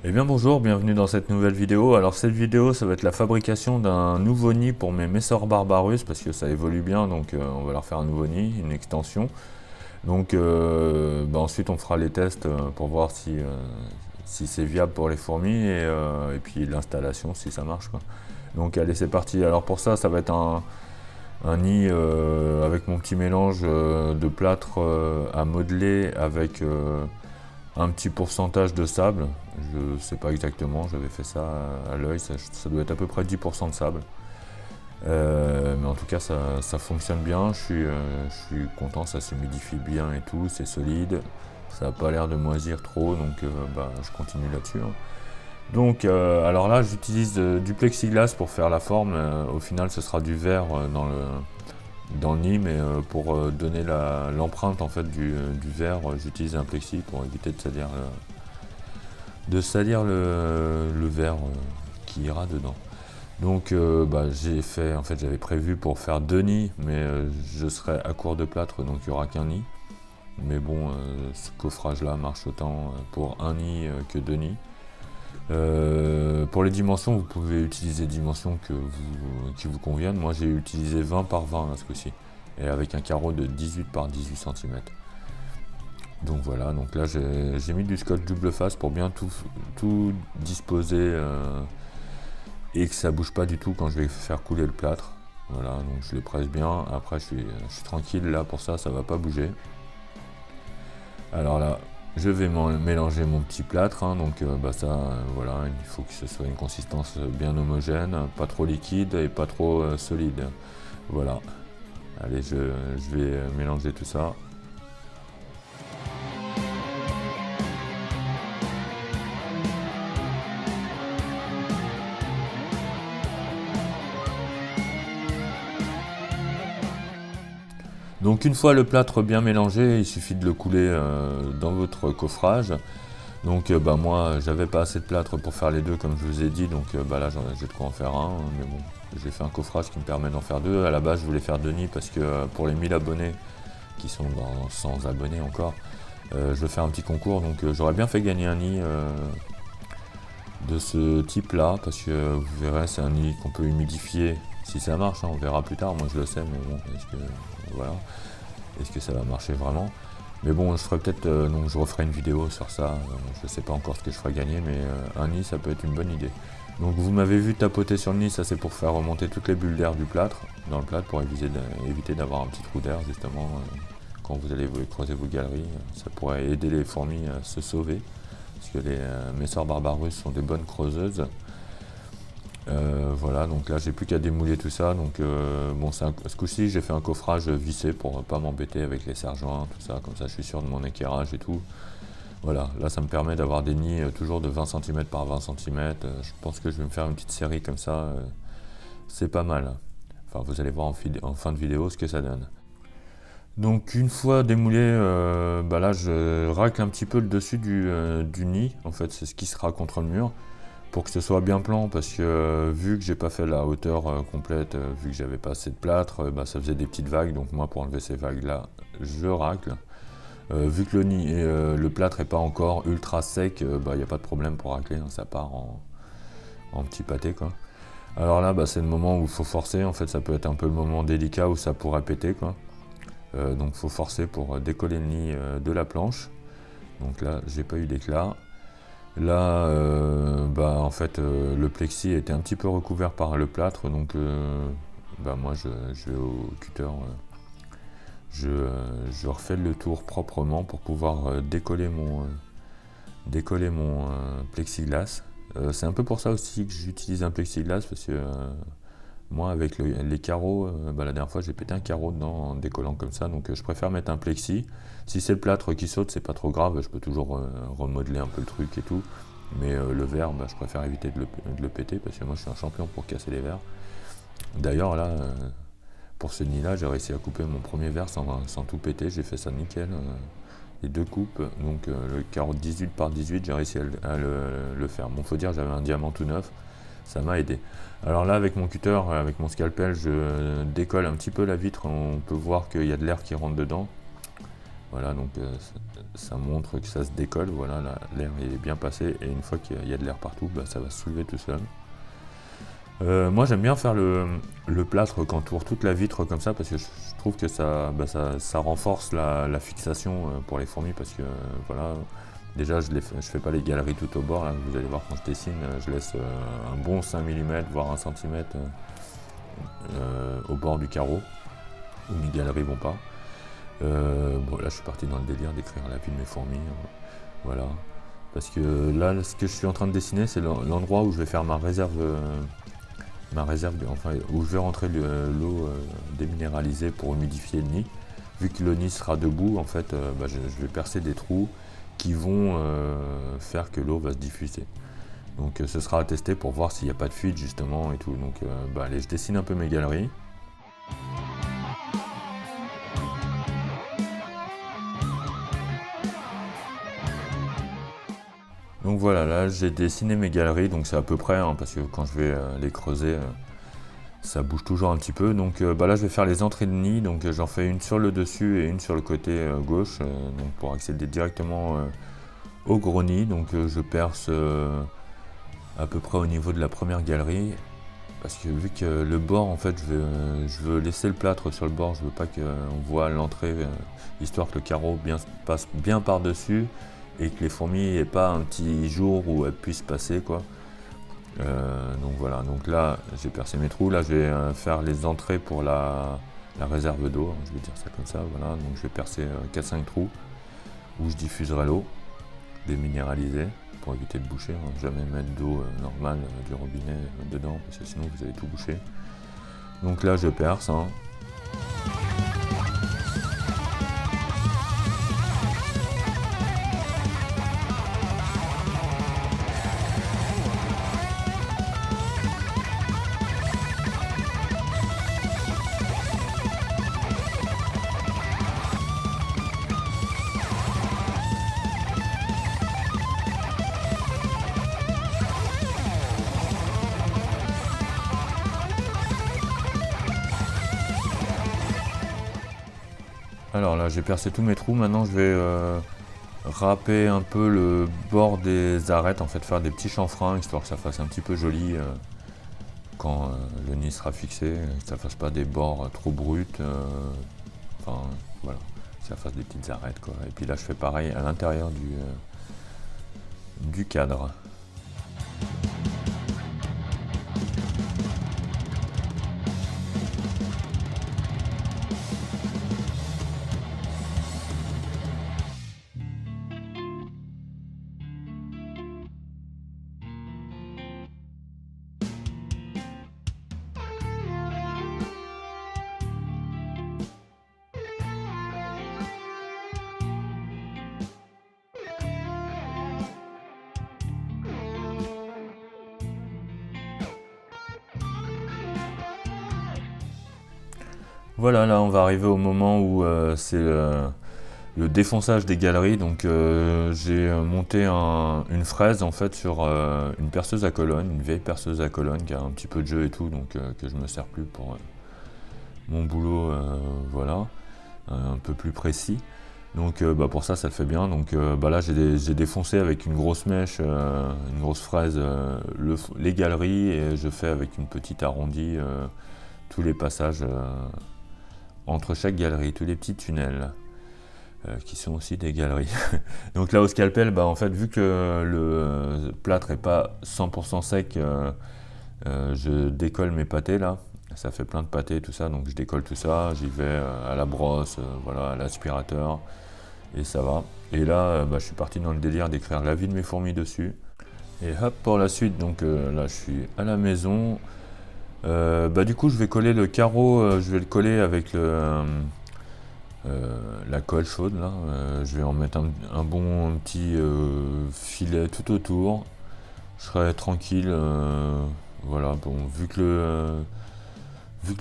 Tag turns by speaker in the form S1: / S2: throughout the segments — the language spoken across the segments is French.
S1: Eh bien bonjour, bienvenue dans cette nouvelle vidéo. Alors cette vidéo, ça va être la fabrication d'un nouveau nid pour mes Messor Barbarus parce que ça évolue bien, donc on va leur faire un nouveau nid, une extension. Donc ensuite on fera les tests pour voir si c'est viable pour les fourmis et puis l'installation si ça marche quoi. Donc allez c'est parti. Alors pour ça, ça va être un nid avec mon petit mélange de plâtre à modeler avec un petit pourcentage de sable. Je sais pas exactement, j'avais fait ça à l'œil, ça doit être à peu près 10% de sable. Mais en tout cas, ça fonctionne bien, je suis content, ça s'humidifie bien et tout, c'est solide, ça n'a pas l'air de moisir trop, donc je continue là-dessus, hein. Donc, alors là, j'utilise du plexiglas pour faire la forme. Au final, ce sera du verre dans le nid, mais pour donner l'empreinte en fait du verre, j'utilise un plexi pour éviter de salir le verre qui ira dedans. Donc j'ai fait, en fait j'avais prévu pour faire deux nids, mais je serai à court de plâtre, donc il n'y aura qu'un nid. Mais bon, ce coffrage là marche autant pour un nid que deux nids. Pour les dimensions, vous pouvez utiliser des dimensions qui vous conviennent. Moi j'ai utilisé 20 par 20 là, ce coup-ci, et avec un carreau de 18 par 18 cm. Donc voilà, donc là j'ai mis du scotch double face pour bien tout disposer et que ça bouge pas du tout quand je vais faire couler le plâtre. Voilà, donc je le presse bien. Après je suis tranquille là pour ça, ça va pas bouger. Alors là, je vais mélanger mon petit plâtre, hein, donc voilà, il faut que ce soit une consistance bien homogène, pas trop liquide et pas trop solide. Voilà, allez, je vais mélanger tout ça. Donc une fois le plâtre bien mélangé, il suffit de le couler dans votre coffrage. Donc moi j'avais pas assez de plâtre pour faire les deux comme je vous ai dit, donc là j'ai de quoi en faire un, mais bon, j'ai fait un coffrage qui me permet d'en faire deux. À la base je voulais faire deux nids parce que pour les 1000 abonnés qui sont dans 100 abonnés encore, je veux faire un petit concours, donc j'aurais bien fait gagner un nid de ce type là, parce que vous verrez c'est un nid qu'on peut humidifier si ça marche, hein, on verra plus tard, moi je le sais, mais bon, voilà, est-ce que ça va marcher vraiment? Mais bon, je ferai peut-être, donc je referai une vidéo sur ça, je sais pas encore ce que je ferai gagner, mais un nid ça peut être une bonne idée. Donc vous m'avez vu tapoter sur le nid, ça c'est pour faire remonter toutes les bulles d'air du plâtre, dans le plâtre, pour éviter d'avoir un petit trou d'air justement, quand vous allez creuser vos galeries, ça pourrait aider les fourmis à se sauver, parce que les Messor Barbarus sont des bonnes creuseuses. Voilà, donc là j'ai plus qu'à démouler tout ça. Donc ce coup-ci j'ai fait un coffrage vissé pour pas m'embêter avec les serre-joints, tout ça, comme ça je suis sûr de mon équerrage et tout. Voilà, là ça me permet d'avoir des nids toujours de 20 cm par 20 cm. Je pense que je vais me faire une petite série comme ça, c'est pas mal. Enfin vous allez voir en fin de vidéo ce que ça donne. Donc une fois démoulé, là je racle un petit peu le dessus du nid, en fait c'est ce qui sera contre le mur, pour que ce soit bien plan, parce que vu que j'ai pas fait la hauteur complète, vu que j'avais pas assez de plâtre, ça faisait des petites vagues, donc moi pour enlever ces vagues là, je racle. Vu que le nid et le plâtre est pas encore ultra sec, il n'y a pas de problème pour racler, hein, ça part en petit pâté quoi. Alors là c'est le moment où il faut forcer, en fait ça peut être un peu le moment délicat où ça pourrait péter quoi. Donc il faut forcer pour décoller le nid de la planche. Donc là j'ai pas eu d'éclat. Là, en fait, le plexi était un petit peu recouvert par le plâtre, donc moi je vais au cutter, je refais le tour proprement pour pouvoir décoller mon plexiglas. C'est un peu pour ça aussi que j'utilise un plexiglas, parce que moi avec les carreaux, la dernière fois j'ai pété un carreau dedans en décollant comme ça, donc je préfère mettre un plexi. Si c'est le plâtre qui saute, c'est pas trop grave, je peux toujours remodeler un peu le truc et tout. Mais le verre, je préfère éviter de le péter, parce que moi je suis un champion pour casser les verres. D'ailleurs là, pour ce nid là, j'ai réussi à couper mon premier verre sans tout péter, j'ai fait ça nickel. Les deux coupes, donc le carreau de 18 par 18, j'ai réussi à le faire. Bon, faut dire, j'avais un diamant tout neuf, ça m'a aidé. Alors là, avec mon cutter, avec mon scalpel, je décolle un petit peu la vitre, on peut voir qu'il y a de l'air qui rentre dedans. Voilà, donc ça montre que ça se décolle, voilà, l'air est bien passé, et une fois qu'il y a de l'air partout, bah, ça va se soulever tout seul. Moi j'aime bien faire le plâtre qu'entoure toute la vitre comme ça, parce que je trouve que ça renforce la fixation pour les fourmis, parce que voilà, déjà je fais pas les galeries tout au bord, là, vous allez voir quand je dessine, je laisse un bon 5 mm, voire 1 cm au bord du carreau, où mes galeries vont pas. Bon, là je suis parti dans le délire d'écrire la vie de mes fourmis, voilà. Parce que là, ce que je suis en train de dessiner, c'est l'endroit où je vais faire ma réserve, enfin, où je vais rentrer l'eau déminéralisée pour humidifier le nid. Vu que le nid sera debout, en fait, je vais percer des trous qui vont faire que l'eau va se diffuser. Donc ce sera à tester pour voir s'il n'y a pas de fuite justement et tout. Donc allez, je dessine un peu mes galeries. Donc voilà, là j'ai dessiné mes galeries, donc c'est à peu près, hein, parce que quand je vais les creuser, ça bouge toujours un petit peu. Donc là je vais faire les entrées de nid, donc j'en fais une sur le dessus et une sur le côté gauche, donc pour accéder directement au gros nid. Donc je perce à peu près au niveau de la première galerie, parce que vu que le bord, en fait, je veux laisser le plâtre sur le bord, je veux pas qu'on voit l'entrée, histoire que le carreau passe bien par-dessus et que les fourmis n'aient pas un petit jour où elles puissent passer, quoi. Donc voilà, donc là j'ai percé mes trous, là je vais faire les entrées pour la réserve d'eau, hein, je vais dire ça comme ça, voilà. Donc je vais percer 4-5 trous où je diffuserai l'eau déminéralisée pour éviter de boucher, hein. Jamais mettre d'eau normale du robinet dedans, parce que sinon vous allez tout boucher. Donc là je perce, hein. Alors là j'ai percé tous mes trous, maintenant je vais râper un peu le bord des arêtes, en fait faire des petits chanfreins, histoire que ça fasse un petit peu joli quand le nid sera fixé, que ça fasse pas des bords trop bruts, enfin voilà, que ça fasse des petites arêtes, quoi. Et puis là je fais pareil à l'intérieur du cadre. Voilà, là on va arriver au moment où c'est le défonçage des galeries. Donc j'ai monté une fraise en fait sur une perceuse à colonne, une vieille perceuse à colonne qui a un petit peu de jeu et tout, donc que je me sers plus pour mon boulot, voilà, un peu plus précis. Donc pour ça le fait bien. Donc là j'ai défoncé avec une grosse mèche, une grosse fraise, les galeries, et je fais avec une petite arrondie tous les passages entre chaque galerie, tous les petits tunnels qui sont aussi des galeries. Donc là au scalpel, en fait vu que le plâtre est pas 100% sec, je décolle mes pâtés là. Ça fait plein de pâtés tout ça, donc je décolle tout ça, j'y vais à la brosse, voilà, à l'aspirateur, et ça va. Et là je suis parti dans le délire d'écrire la vie de mes fourmis dessus. Et hop, pour la suite, donc là je suis à la maison. Du coup je vais coller le carreau, je vais le coller avec la colle chaude là. Je vais en mettre un bon petit filet tout autour. Je serai tranquille, voilà. Bon, vu que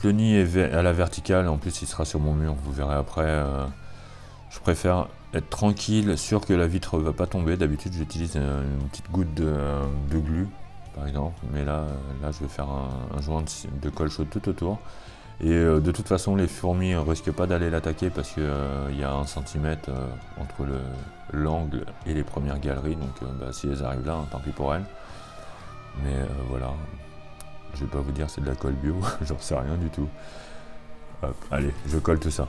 S1: le nid est à la verticale, en plus il sera sur mon mur, vous verrez après, je préfère être tranquille, sûr que la vitre va pas tomber. D'habitude j'utilise une petite goutte de glu par exemple, mais là je vais faire un joint de colle chaude tout autour. Et de toute façon, les fourmis ne risquent pas d'aller l'attaquer parce qu'il y a 1 centimètre entre l'angle et les premières galeries. Donc si elles arrivent là, hein, tant pis pour elles. Mais voilà, je vais pas vous dire c'est de la colle bio, j'en sais rien du tout. Hop, allez, je colle tout ça.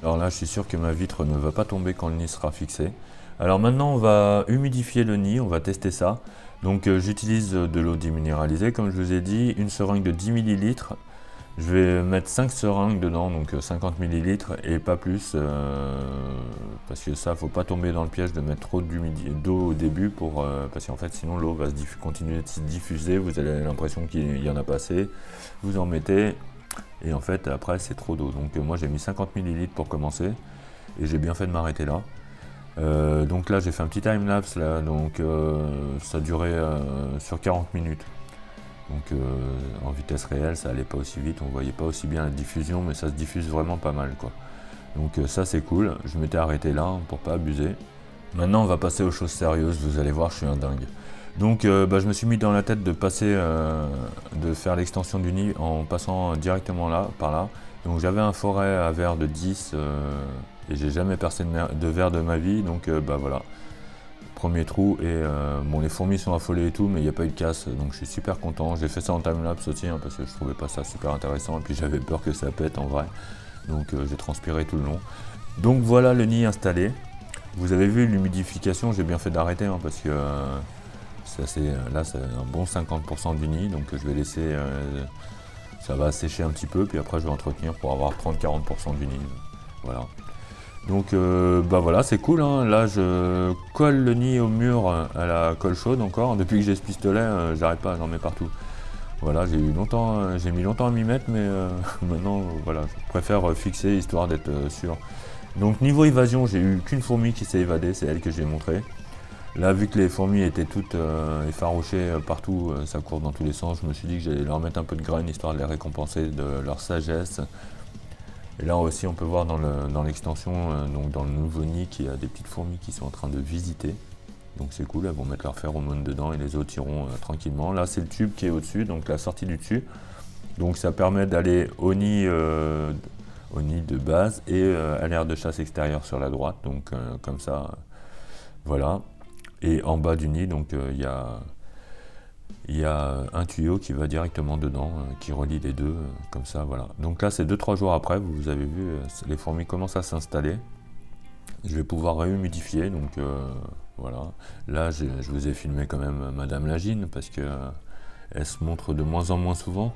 S1: Alors là, je suis sûr que ma vitre ne va pas tomber quand le nid sera fixé. Alors maintenant, on va humidifier le nid, on va tester ça. Donc j'utilise de l'eau déminéralisée, comme je vous ai dit, une seringue de 10 ml. Je vais mettre 5 seringues dedans, donc 50 ml et pas plus, parce que ça, faut pas tomber dans le piège de mettre trop d'eau au début, parce qu'en fait sinon l'eau va continuer de se diffuser, vous avez l'impression qu'il y en a pas assez, vous en mettez, et en fait après c'est trop d'eau. Donc moi j'ai mis 50 ml pour commencer, et j'ai bien fait de m'arrêter là. Donc là j'ai fait un petit time-lapse, là, donc ça durait sur 40 minutes. Donc en vitesse réelle, ça allait pas aussi vite, on voyait pas aussi bien la diffusion, mais ça se diffuse vraiment pas mal, quoi. Donc ça c'est cool, je m'étais arrêté là pour pas abuser. Maintenant on va passer aux choses sérieuses, vous allez voir, je suis un dingue. Donc je me suis mis dans la tête de de faire l'extension du nid en passant directement là, par là. Donc j'avais un forêt à verre de 10 et j'ai jamais percé de verre de ma vie, donc voilà. Premier trou et bon, les fourmis sont affolées et tout, mais il n'y a pas eu de casse, donc je suis super content. J'ai fait ça en timelapse aussi hein, parce que je trouvais pas ça super intéressant et puis j'avais peur que ça pète en vrai, donc j'ai transpiré tout le long. Donc voilà le nid installé. Vous avez vu l'humidification, j'ai bien fait d'arrêter hein, parce que là c'est un bon 50% du nid, donc je vais laisser ça va sécher un petit peu, puis après je vais entretenir pour avoir 30-40% du nid. Voilà. Donc voilà, c'est cool, hein. Là je colle le nid au mur à la colle chaude encore. Depuis que j'ai ce pistolet, j'arrête pas, j'en mets partout. Voilà, j'ai mis longtemps à m'y mettre, mais maintenant voilà, je préfère fixer histoire d'être sûr. Donc niveau évasion, j'ai eu qu'une fourmi qui s'est évadée, c'est elle que j'ai montré. Là, vu que les fourmis étaient toutes effarouchées partout, ça court dans tous les sens, je me suis dit que j'allais leur mettre un peu de graines histoire de les récompenser de leur sagesse. Et là aussi on peut voir dans l'extension, donc dans le nouveau nid, qu'il y a des petites fourmis qui sont en train de visiter. Donc c'est cool, elles vont mettre leurs phéromones dedans et les autres iront tranquillement. Là c'est le tube qui est au-dessus, donc la sortie du dessus. Donc ça permet d'aller au nid de base et à l'aire de chasse extérieure sur la droite. Donc comme ça, voilà. Et en bas du nid, donc il y a un tuyau qui va directement dedans, qui relie les deux, comme ça, voilà. Donc là, c'est 2-3 jours après, vous avez vu, les fourmis commencent à s'installer. Je vais pouvoir réhumidifier, donc voilà. Là, je vous ai filmé quand même Madame Lagine, parce que elle se montre de moins en moins souvent,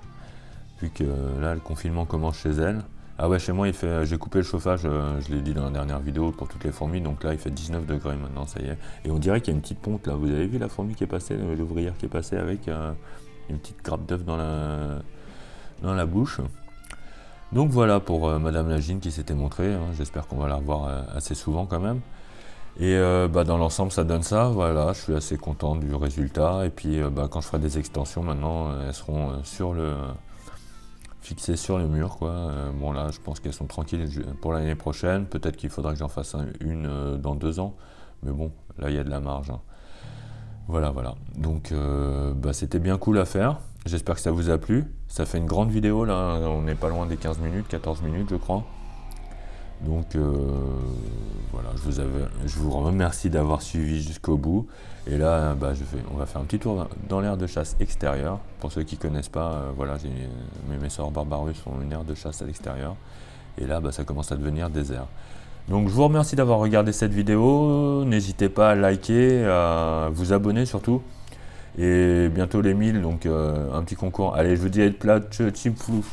S1: vu que là, le confinement commence chez elle. Ah ouais, chez moi, j'ai coupé le chauffage, je l'ai dit dans la dernière vidéo, pour toutes les fourmis, donc là, il fait 19 degrés maintenant, ça y est. Et on dirait qu'il y a une petite ponte, là. Vous avez vu la fourmi qui est passée, l'ouvrière qui est passée avec une petite grappe d'œuf dans la bouche. Donc voilà pour Madame Lagine qui s'était montrée, hein. J'espère qu'on va la revoir assez souvent quand même. Et dans l'ensemble, ça donne ça, voilà, je suis assez content du résultat. Et puis quand je ferai des extensions, maintenant, elles seront fixées sur le mur, quoi. Bon là, je pense qu'elles sont tranquilles pour l'année prochaine. Peut-être qu'il faudra que j'en fasse une dans 2 ans. Mais bon, là, il y a de la marge, hein. Voilà. Donc, c'était bien cool à faire. J'espère que ça vous a plu. Ça fait une grande vidéo, là. On n'est pas loin des 15 minutes, 14 minutes, je crois. Donc, voilà, je vous remercie d'avoir suivi jusqu'au bout. Et là, on va faire un petit tour dans l'aire de chasse extérieure. Pour ceux qui ne connaissent pas, voilà, mes sœurs Barbarus ont une aire de chasse à l'extérieur. Et là, ça commence à devenir désert. Donc, je vous remercie d'avoir regardé cette vidéo. N'hésitez pas à liker, à vous abonner surtout. Et bientôt les 1000, donc un petit concours. Allez, je vous dis à être plat, tchip flou.